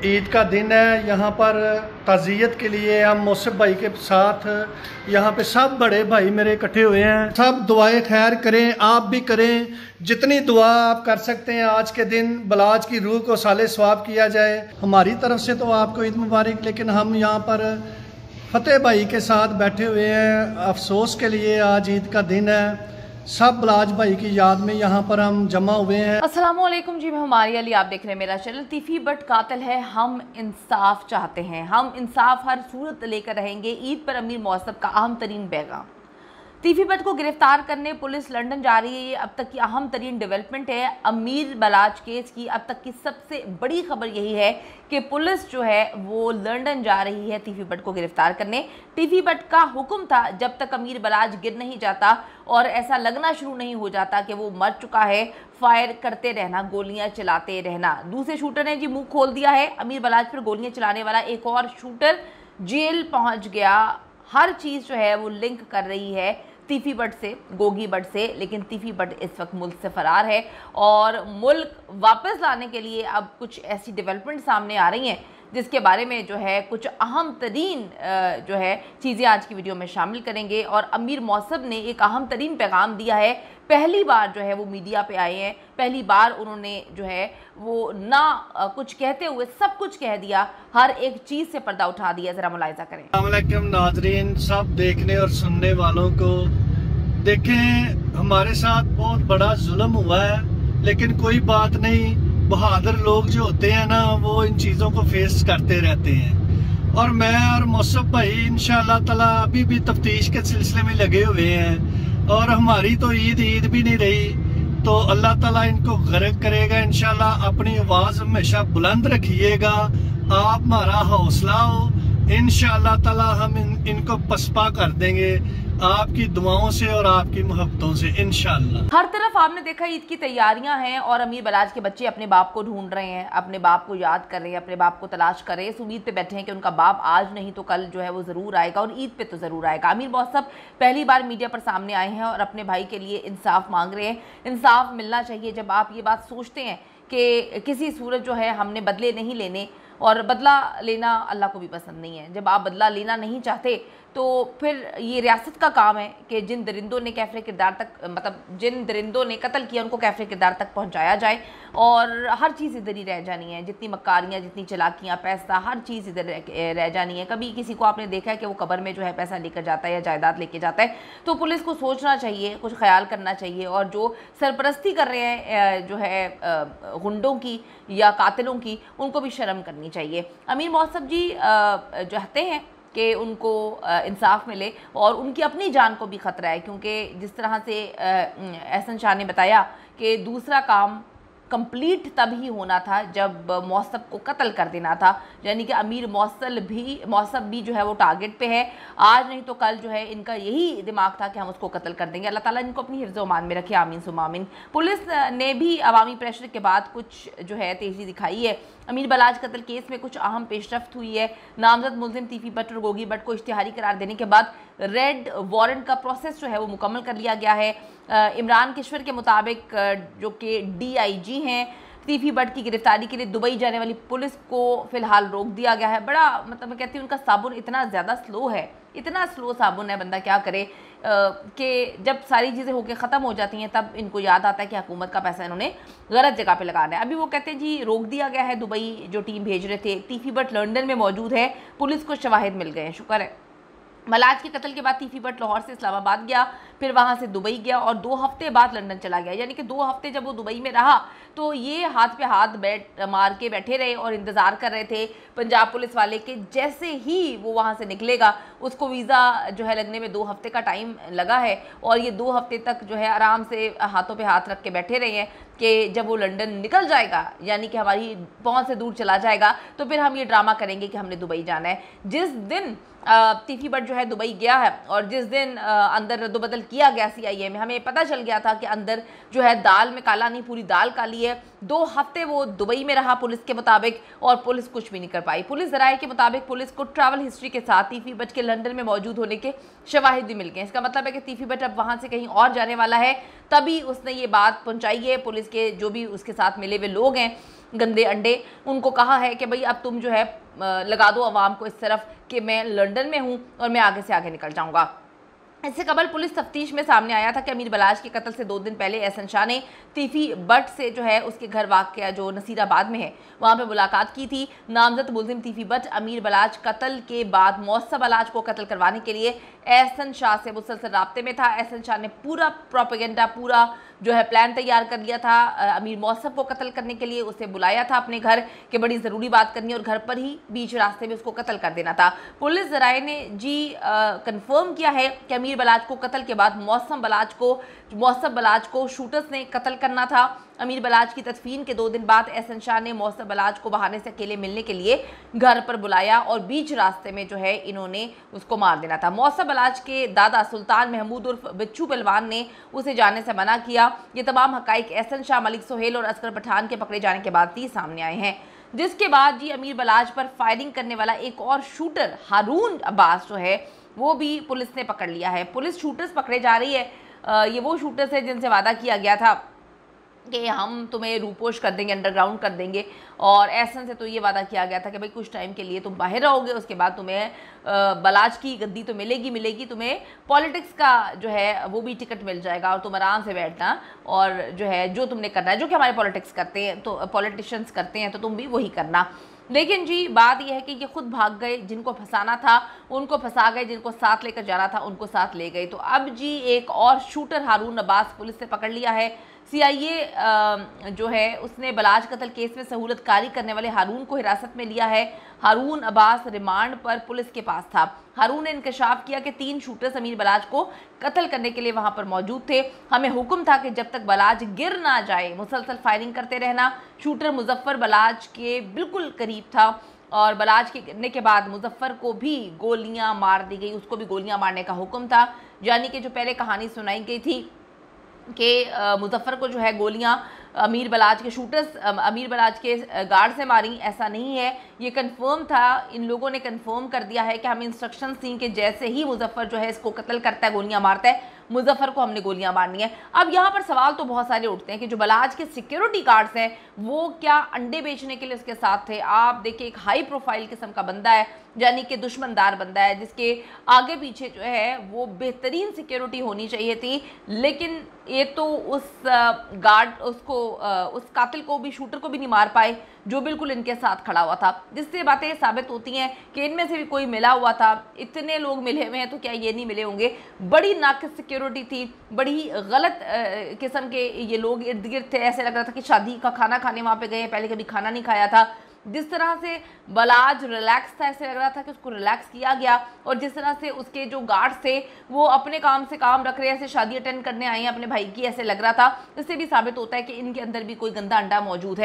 ईद का दिन है। यहाँ पर ताज़ियत के लिए हम मौसफ भाई के साथ यहाँ पे सब बड़े भाई मेरे इकट्ठे हुए हैं। सब दुआएं खैर करें, आप भी करें, जितनी दुआ आप कर सकते हैं। आज के दिन बलाज की रूह को साले सवाब किया जाए। हमारी तरफ से तो आपको ईद मुबारक, लेकिन हम यहाँ पर फतेह भाई के साथ बैठे हुए हैं अफसोस के लिए। आज ईद का दिन है, सब बलाज भाई की याद में यहाँ पर हम जमा हुए हैं। अस्सलामुअलैकुम जी, मैं हमारी अली, आप देख रहे हैं मेरा चैनल। तीफी बट कातिल है, हम इंसाफ चाहते हैं, हम इंसाफ हर सूरत लेकर रहेंगे। ईद पर अमीर मौसफ का अहम तरीन पैगाम। तीफी बट को गिरफ्तार करने पुलिस लंदन जा रही है। ये अब तक की अहम तरीन डेवलपमेंट है अमीर बलाज केस की। अब तक की सबसे बड़ी खबर यही है कि पुलिस जो है वो लंदन जा रही है तीफी बट को गिरफ्तार करने। तीफी बट का हुक्म था जब तक अमीर बलाज गिर नहीं जाता और ऐसा लगना शुरू नहीं हो जाता कि वो मर चुका है, फायर करते रहना, गोलियां चलाते रहना। दूसरे शूटर ने जी मुंह खोल दिया है। अमीर बलाज पर गोलियां चलाने वाला एक और शूटर जेल पहुंच गया। हर चीज़ जो है वो लिंक कर रही है तीफी बट से, गोगी बट से, लेकिन तीफी बट इस वक्त मुल्क से फरार है और मुल्क वापस लाने के लिए अब कुछ ऐसी डेवलपमेंट सामने आ रही हैं जिसके बारे में जो है कुछ अहम तरीन जो है चीज़ें आज की वीडियो में शामिल करेंगे। और अमीर मौसफ ने एक अहम तरीन पैगाम दिया है। पहली बार जो है वो मीडिया पे आए हैं, पहली बार उन्होंने जो है वो ना कुछ कहते हुए सब कुछ कह दिया, हर एक चीज़ से पर्दा उठा दिया। ज़रा मुलाहिजा करें। अस्सलाम वालेकुम नाजरीन, सब देखने और सुनने वालों को। देखें, हमारे साथ बहुत बड़ा जुल्म हुआ है, लेकिन कोई बात नहीं। बहादुर लोग जो होते हैं ना, वो इन चीज़ों को फेस करते रहते हैं। और मैं और मौसफ भाई इंशाअल्लाह ताला अभी भी तफ्तीश के सिलसिले में लगे हुए हैं। और हमारी तो ईद भी नहीं रही, तो अल्लाह ताला इनको गर्क करेगा इंशाअल्लाह। अपनी आवाज़ हमेशा बुलंद रखिएगा, आप हमारा हौसला हो। इंशाअल्लाह ताला हम इनको पसपा कर देंगे आपकी दुआओं से और आपकी मोहब्बतों से इंशाअल्लाह। हर तरफ आपने देखा ईद की तैयारियां हैं और अमीर बलाज के बच्चे अपने बाप को ढूंढ रहे हैं, अपने बाप को याद कर रहे हैं, अपने बाप को तलाश कर रहे हैं। इस उम्मीद पे बैठे हैं कि उनका बाप आज नहीं तो कल जो है वो ज़रूर आएगा और ईद पे तो ज़रूर आएगा। अमीर मौसफ पहली बार मीडिया पर सामने आए हैं और अपने भाई के लिए इंसाफ मांग रहे हैं। इंसाफ मिलना चाहिए। जब आप ये बात सोचते हैं कि किसी सूरत जो है हमने बदले नहीं लेने, और बदला लेना अल्लाह को भी पसंद नहीं है, जब आप बदला लेना नहीं चाहते तो फिर ये रियासत का काम है कि जिन दरिंदों ने कैफरे किरदार तक, मतलब जिन दरिंदों ने कत्ल किया उनको कैफरे किरदार तक पहुंचाया जाए। और हर चीज़ इधर ही रह जानी है, जितनी मक्कारियाँ, जितनी चलाकियाँ, पैसा, हर चीज़ इधर रह जानी है। कभी किसी को आपने देखा है कि वो कब्र में जो है पैसा लेकर जाता है या जायदाद लेके जाता है, तो पुलिस को सोचना चाहिए, कुछ ख्याल करना चाहिए। और जो सरपरस्ती कर रहे हैं जो है गुंडों की या कातिलों की, उनको भी शर्म करनी चाहिए। अमीर मौसफ जी चाहते हैं कि उनको इंसाफ मिले और उनकी अपनी जान को भी ख़तरा है, क्योंकि जिस तरह से एहसन शाह ने बताया कि दूसरा काम कंप्लीट तब ही होना था जब मौसफ को कत्ल कर देना था, यानी कि अमीर मौसफ भी जो है वो टारगेट पे है। आज नहीं तो कल जो है इनका यही दिमाग था कि हम उसको कत्ल कर देंगे। अल्लाह ताला इनको अपनी हिफ्ज़ मान में रखे, आमीन सुम्मा आमीन। पुलिस ने भी अवामी प्रेशर के बाद कुछ जो है तेज़ी दिखाई है। अमीर बलाज कत्ल केस में कुछ अहम पेशरफ्त हुई है। नामजद मुलजिम तीफी बट और गोगी बट को इश्तिहारी करार देने के बाद रेड वारंट का प्रोसेस जो है वो मुकम्मल कर लिया गया है। इमरान किश्वर के मुताबिक जो कि DIG हैं, तीफी बट की गिरफ्तारी के लिए दुबई जाने वाली पुलिस को फ़िलहाल रोक दिया गया है। बड़ा मतलब मैं कहती हूँ उनका साबुन इतना ज़्यादा स्लो है, इतना स्लो साबुन है, बंदा क्या करे कि जब सारी चीज़ें होकर ख़त्म हो जाती हैं तब इनको याद आता है कि हुकूमत का पैसा इन्होंने गलत जगह पे लगाना है। अभी वो कहते हैं जी रोक दिया गया है। दुबई जो टीम भेज रहे थे, तीफी बट लंदन में मौजूद है, पुलिस को शवाहिद मिल गए हैं, शुक्र है। बलाज के कत्ल के बाद तीफी बट लाहौर से इस्लामाबाद गया, फिर वहाँ से दुबई गया और 2 हफ्ते बाद लंदन चला गया। यानी कि 2 हफ्ते जब वो दुबई में रहा तो ये हाथ पे हाथ मार के बैठे रहे और इंतज़ार कर रहे थे पंजाब पुलिस वाले के जैसे ही वो वहाँ से निकलेगा। उसको वीज़ा जो है लगने में 2 हफ्ते का टाइम लगा है और ये 2 हफ्ते तक जो है आराम से हाथों पे हाथ रख के बैठे रहे हैं कि जब वो लंदन निकल जाएगा, यानी कि हमारी पहुँच से दूर चला जाएगा, तो फिर हम ये ड्रामा करेंगे कि हमने दुबई जाना है। जिस दिन तीफी बट जो है दुबई गया है और जिस दिन अंदर रद्दोबदल किया गया CIA में, हमें पता चल गया था कि अंदर जो है दाल में काला नहीं, पूरी दाल काली है। 2 हफ्ते वो दुबई में रहा पुलिस के मुताबिक और पुलिस कुछ भी नहीं कर पाई। पुलिस ज़राए के मुताबिक पुलिस को ट्रैवल हिस्ट्री के साथ तीफी बट के लंदन में मौजूद होने के शवाहिद भी मिल गए। इसका मतलब है कि तीफी बट अब वहाँ से कहीं और जाने वाला है, तभी उसने ये बात पहुँचाई है। पुलिस के जो भी उसके साथ मिले हुए लोग हैं गंदे अंडे। उनको कहा है कि भाई अब तुम जो है लगा दो अवाम को इस तरफ कि मैं लंदन में हूँ और मैं आगे से आगे निकल जाऊँगा। इससे कबल पुलिस तफ्तीश में सामने आया था कि अमीर बलाच के कत्ल से 2 दिन पहले एहसन शाह ने तीफी बट से जो है उसके घर वाक़या जो नसीराबाद में है वहाँ पे मुलाकात की थी। नामजद मुलजिम तीफी बट अमीर बलाच कत्ल के बाद मौसम बलाच को कत्ल करवाने के लिए एहसन शाह से मुसलसल राब्ते में था। एहसन शाह ने पूरा प्रोपेगेंडा, पूरा जो है प्लान तैयार कर लिया था अमीर मौसम को कत्ल करने के लिए। उसे बुलाया था अपने घर कि बड़ी ज़रूरी बात करनी है और घर पर ही बीच रास्ते में उसको कत्ल कर देना था। पुलिस ज़राए ने कंफर्म किया है कि अमीर बलाच को कत्ल के बाद मौसम बलाच को शूटर्स ने कत्ल करना था। अमीर बलाच की तदफीन के 2 दिन बाद एहसन शाह ने मौसम बलाच को बहाने से अकेले मिलने के लिए घर पर बुलाया और बीच रास्ते में जो है इन्होंने उसको मार देना था। मौसम बलाच के दादा सुल्तान महमूद उर्फ बिच्छू पहलवान ने उसे जाने से मना किया। ये तमाम हकाइक एहसन शाह, मलिक सोहेल और असगर पठान के पकड़े जाने के बाद ही सामने आए हैं। जिसके बाद जी अमीर बलाच पर फायरिंग करने वाला एक और शूटर हारून अब्बास जो है वो भी पुलिस ने पकड़ लिया है। पुलिस शूटर्स पकड़े जा रही है। ये वो शूटर्स है जिनसे वादा किया गया था कि हम तुम्हें रूपोश कर देंगे, अंडरग्राउंड कर देंगे, और एहसन से तो ये वादा किया गया था कि भाई कुछ टाइम के लिए तुम बाहर रहोगे, उसके बाद तुम्हें बलाच की गद्दी तो मिलेगी, तुम्हें पॉलिटिक्स का जो है वो भी टिकट मिल जाएगा और तुम आराम से बैठना और जो है जो तुमने करना है, जो कि हमारे पॉलिटिक्स करते हैं तो पॉलिटिशियंस करते हैं तो तुम भी वही करना। लेकिन जी बात यह है कि ये खुद भाग गए। जिनको फंसाना था उनको फंसा गए, जिनको साथ लेकर जाना था उनको साथ ले गए। तो अब जी एक और शूटर हारून अब्बास पुलिस ने पकड़ लिया है। CIA जो है उसने बलाच कत्ल केस में सहूलतकारी करने वाले हारून को हिरासत में लिया है। हारून अब्बास रिमांड पर पुलिस के पास था। हारून ने इंकशाफ किया कि 3 शूटर्स अमीर बलाच को कत्ल करने के लिए वहां पर मौजूद थे। हमें हुक्म था कि जब तक बलाच गिर ना जाए मुसलसल फायरिंग करते रहना। शूटर मुजफ्फर बलाच के बिल्कुल करीब था और बलाच के गिरने के बाद मुजफ्फर को भी गोलियां मार दी गई, उसको भी गोलियां मारने का हुक्म था। यानी कि जो पहले कहानी सुनाई गई थी कि मुजफ्फर को जो है गोलियां अमीर बलाच के शूटर्स अमीर बलाच के गार्ड से मारी, ऐसा नहीं है। ये कंफर्म था, इन लोगों ने कंफर्म कर दिया है कि हम इंस्ट्रक्शंस दी कि जैसे ही मुजफ्फर जो है इसको कत्ल करता है, गोलियां मारता है, मुजफ्फर को हमने गोलियां मारनी है। अब यहाँ पर सवाल तो बहुत सारे उठते हैं कि जो बलाच के सिक्योरिटी गार्ड्स हैं वो क्या अंडे बेचने के लिए उसके साथ थे? आप देखिए एक हाई प्रोफाइल किस्म का बंदा है, यानी कि दुश्मनदार बंदा है, जिसके आगे पीछे जो है वो बेहतरीन सिक्योरिटी होनी चाहिए थी। लेकिन ये तो उस गार्ड उस कातिल को भी, शूटर को भी नहीं मार पाए जो बिल्कुल इनके साथ खड़ा हुआ था, जिससे बातें साबित होती हैं कि इनमें से भी कोई मिला हुआ था। इतने लोग मिले हुए हैं तो क्या ये नहीं मिले होंगे? बड़ी नाक़िस सिक्योरिटी थी, बड़ी गलत किस्म के ये लोग इर्द गिर्द थे। ऐसे लग रहा था कि शादी का खाना खाने वहाँ पे गए, पहले कभी खाना नहीं खाया था। जिस तरह से बलाच रिलैक्स था, ऐसे लग रहा था कि उसको रिलैक्स किया गया, और जिस तरह से उसके जो गार्ड्स थे वो अपने काम से काम रख रहे हैं, ऐसे शादी अटेंड करने आए हैं अपने भाई की, ऐसे लग रहा था। इससे भी साबित होता है कि इनके अंदर भी कोई गंदा अंडा मौजूद है।